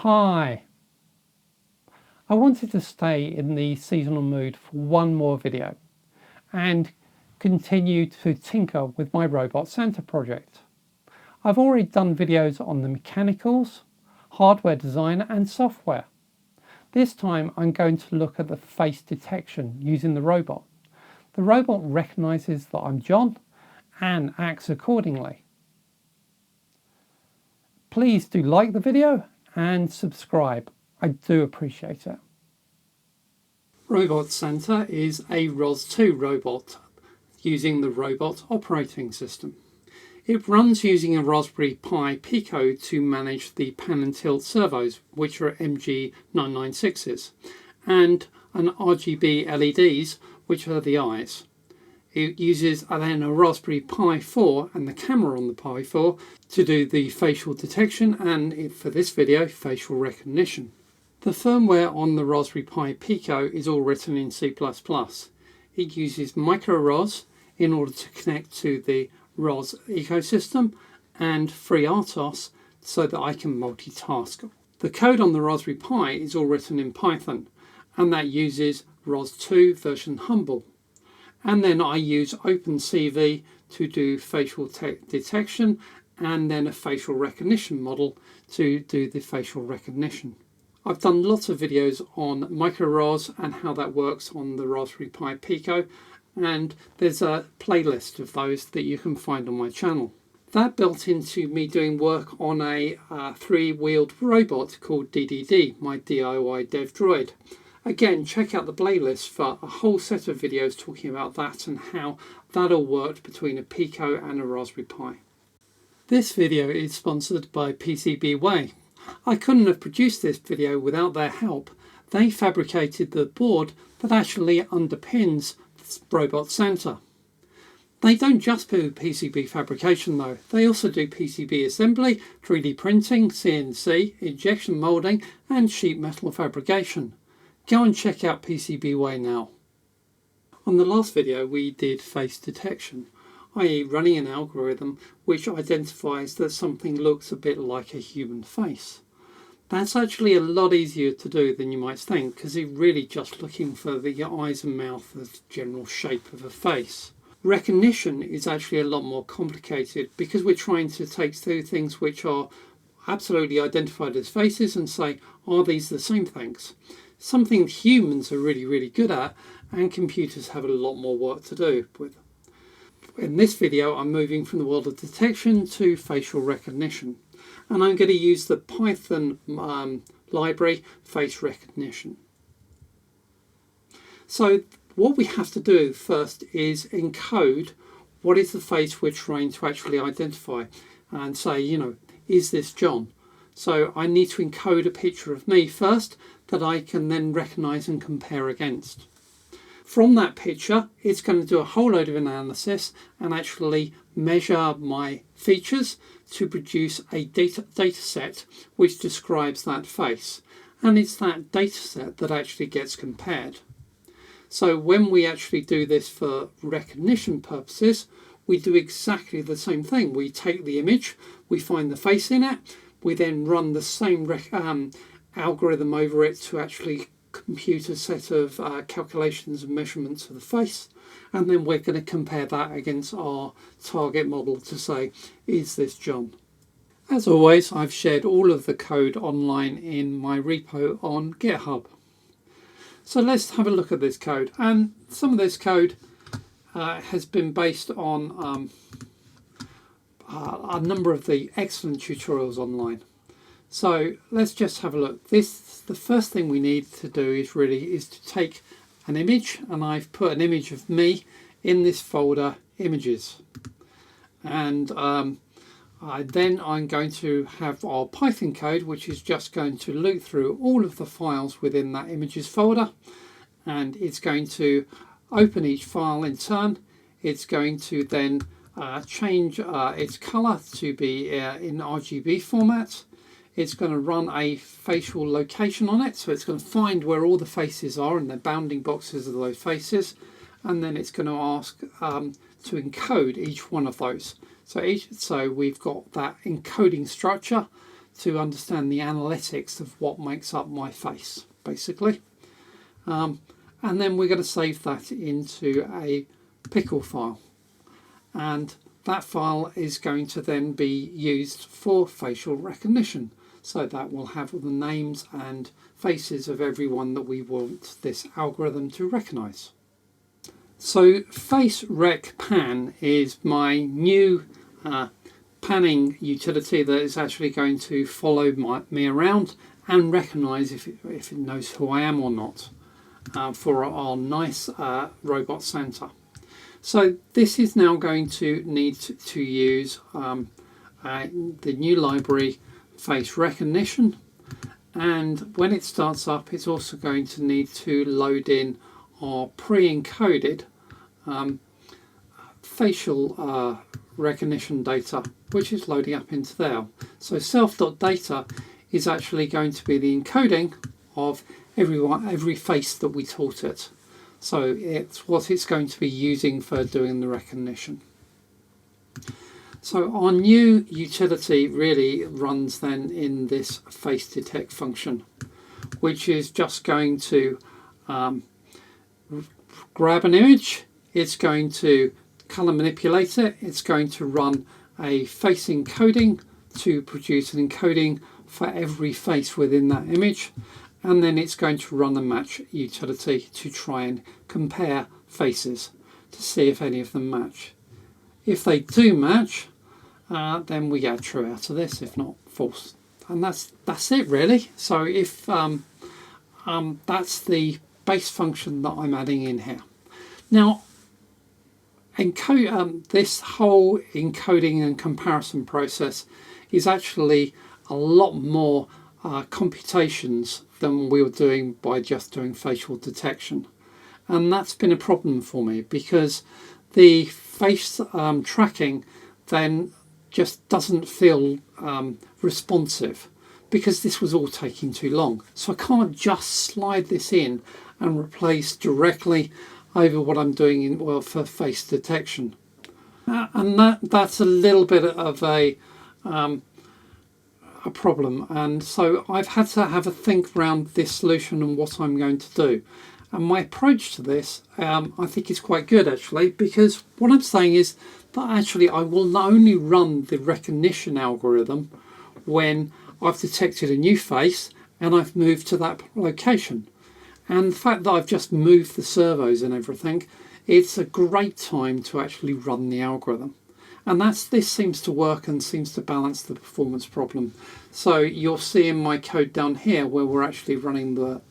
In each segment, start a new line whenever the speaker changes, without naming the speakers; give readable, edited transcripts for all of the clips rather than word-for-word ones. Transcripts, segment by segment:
Hi! I wanted to stay in the seasonal mood for one more video and continue to tinker with my Robot Santa project. I've already done videos on the mechanicals, hardware design and software. This time I'm going to look at the face detection using the robot. The robot recognises that I'm John and acts accordingly. Please do like the video and subscribe. I do appreciate it. Robot Santa is a ROS2 robot using the robot operating system. It runs using a Raspberry Pi Pico to manage the pan and tilt servos, which are MG996s, and an RGB LEDs, which are the eyes. It uses then a Raspberry Pi 4 and the camera on the Pi 4 to do the facial detection and, for this video, facial recognition. The firmware on the Raspberry Pi Pico is all written in C++. It uses Micro ROS in order to connect to the ROS ecosystem and FreeRTOS so that I can multitask. The code on the Raspberry Pi is all written in Python, and that uses ROS2 version Humble. And then I use OpenCV to do facial detection and then a facial recognition model to do the facial recognition. I've done lots of videos on Micro ROS and how that works on the Raspberry Pi Pico, and there's a playlist of those that you can find on my channel. That built into me doing work on a three-wheeled robot called DDD, my DIY dev droid. Again, check out the playlist for a whole set of videos talking about that and how that all worked between a Pico and a Raspberry Pi. This video is sponsored by PCBWay. I couldn't have produced this video without their help. They fabricated the board that actually underpins Robot Santa. They don't just do PCB fabrication though, they also do PCB assembly, 3D printing, CNC, injection moulding and sheet metal fabrication. Go and check out PCBWay now. On the last video we did face detection, i.e. running an algorithm which identifies that something looks a bit like a human face. That's actually a lot easier to do than you might think, because it's really just looking for the eyes and mouth as general shape of a face. Recognition is actually a lot more complicated because we're trying to take two things which are absolutely identified as faces and say, are these the same things? Something humans are really good at and computers have a lot more work to do with. In this video I'm moving from the world of detection to facial recognition, and I'm going to use the Python library face recognition. So what we have to do first is encode what is the face we're trying to actually identify and say, you know, is this John? So I need to encode a picture of me first that I can then recognize and compare against. From that picture, it's going to do a whole load of analysis and actually measure my features to produce a data set which describes that face. And it's that data set that actually gets compared. So when we actually do this for recognition purposes, we do exactly the same thing. We take the image, we find the face in it, we then run the same algorithm over it to actually compute a set of calculations and measurements of the face, and then we're going to compare that against our target model to say, is this John? As always, I've shared all of the code online in my repo on GitHub. So let's have a look at this code, and some of this code has been based on a number of the excellent tutorials online. So let's just have a look. The first thing we need to do is to take an image, and I've put an image of me in this folder images, and then I'm going to have our Python code which is just going to loop through all of the files within that images folder, and it's going to open each file in turn. It's going to then change its color to be in RGB format. It's going to run a facial location on it, so it's going to find where all the faces are and the bounding boxes of those faces, and then it's going to ask to encode each one of those. So we've got that encoding structure to understand the analytics of what makes up my face, basically. And then we're going to save that into a Pico file. And that file is going to then be used for facial recognition. So that will have the names and faces of everyone that we want this algorithm to recognize. So Face Rec Pan is my new panning utility that is actually going to follow me around and recognize if it knows who I am or not for our nice robot center. So this is now going to need to use the new library face recognition, and when it starts up it's also going to need to load in our pre-encoded facial recognition data, which is loading up into there. So self.data is actually going to be the encoding of every face that we taught it. So it's what it's going to be using for doing the recognition. So our new utility really runs then in this face detect function, which is just going to grab an image, it's going to color manipulate it, it's going to run a face encoding to produce an encoding for every face within that image, and then it's going to run a match utility to try and compare faces to see if any of them match. If they do match, then we get true out of this, if not false. And that's it really. So if that's the base function that I'm adding in here. Now, this whole encoding and comparison process is actually a lot more computations than we were doing by just doing facial detection. And that's been a problem for me because the face tracking then just doesn't feel responsive because this was all taking too long. So I can't just slide this in and replace directly over what I'm doing for face detection. And that's a little bit of a problem. And so I've had to have a think around this solution and what I'm going to do. And my approach to this, I think is quite good actually, because what I'm saying is that actually I will only run the recognition algorithm when I've detected a new face and I've moved to that location. And the fact that I've just moved the servos and everything, it's a great time to actually run the algorithm. And this seems to work and seems to balance the performance problem. So you'll see in my code down here where we're actually running the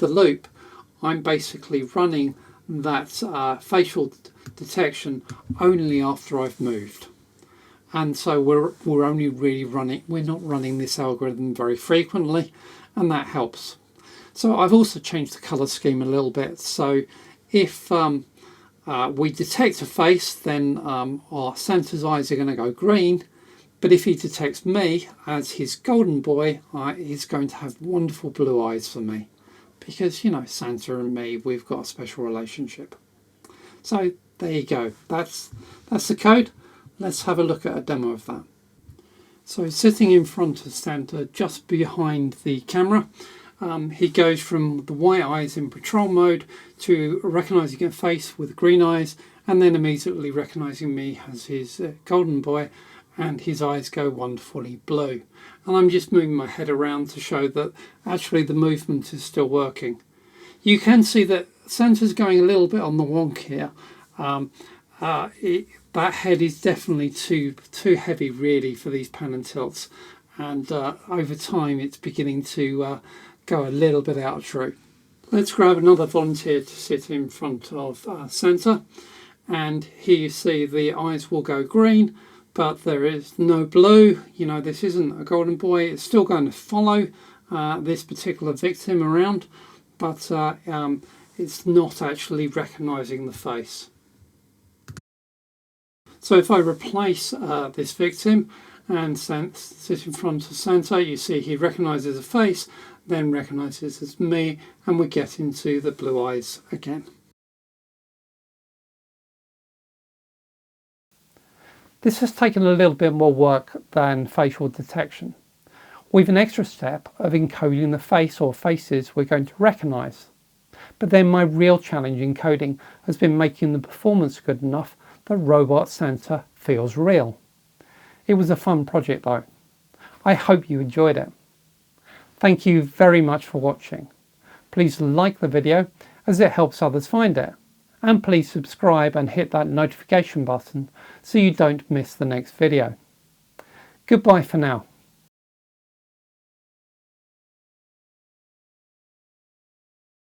loop, I'm basically running that facial detection only after I've moved. And so we're only really we're not running this algorithm very frequently, and that helps. So I've also changed the color scheme a little bit. So if we detect a face, then our center's eyes are going to go green. But if he detects me as his golden boy, he's going to have wonderful blue eyes for me. Because, you know, Santa and me, we've got a special relationship. So there you go. That's the code. Let's have a look at a demo of that. So sitting in front of Santa, just behind the camera, he goes from the white eyes in patrol mode to recognizing a face with green eyes, and then immediately recognizing me as his golden boy, and his eyes go wonderfully blue. And I'm just moving my head around to show that actually the movement is still working. You can see that Santa's going a little bit on the wonk here. That head is definitely too heavy really for these pan and tilts, and over time it's beginning to go a little bit out of true. Let's grab another volunteer to sit in front of Santa, and here you see the eyes will go green, but there is no blue. You know, this isn't a golden boy. It's still going to follow this particular victim around, but it's not actually recognizing the face. So if I replace this victim and sit in front of Santa, you see he recognizes a face, then recognizes as me, and we get into the blue eyes again. This has taken a little bit more work than facial detection, with an extra step of encoding the face or faces we're going to recognise. But then my real challenge in coding has been making the performance good enough that Robot Center feels real. It was a fun project though. I hope you enjoyed it. Thank you very much for watching. Please like the video as it helps others find it. And please subscribe and hit that notification button so you don't miss the next video. Goodbye for now.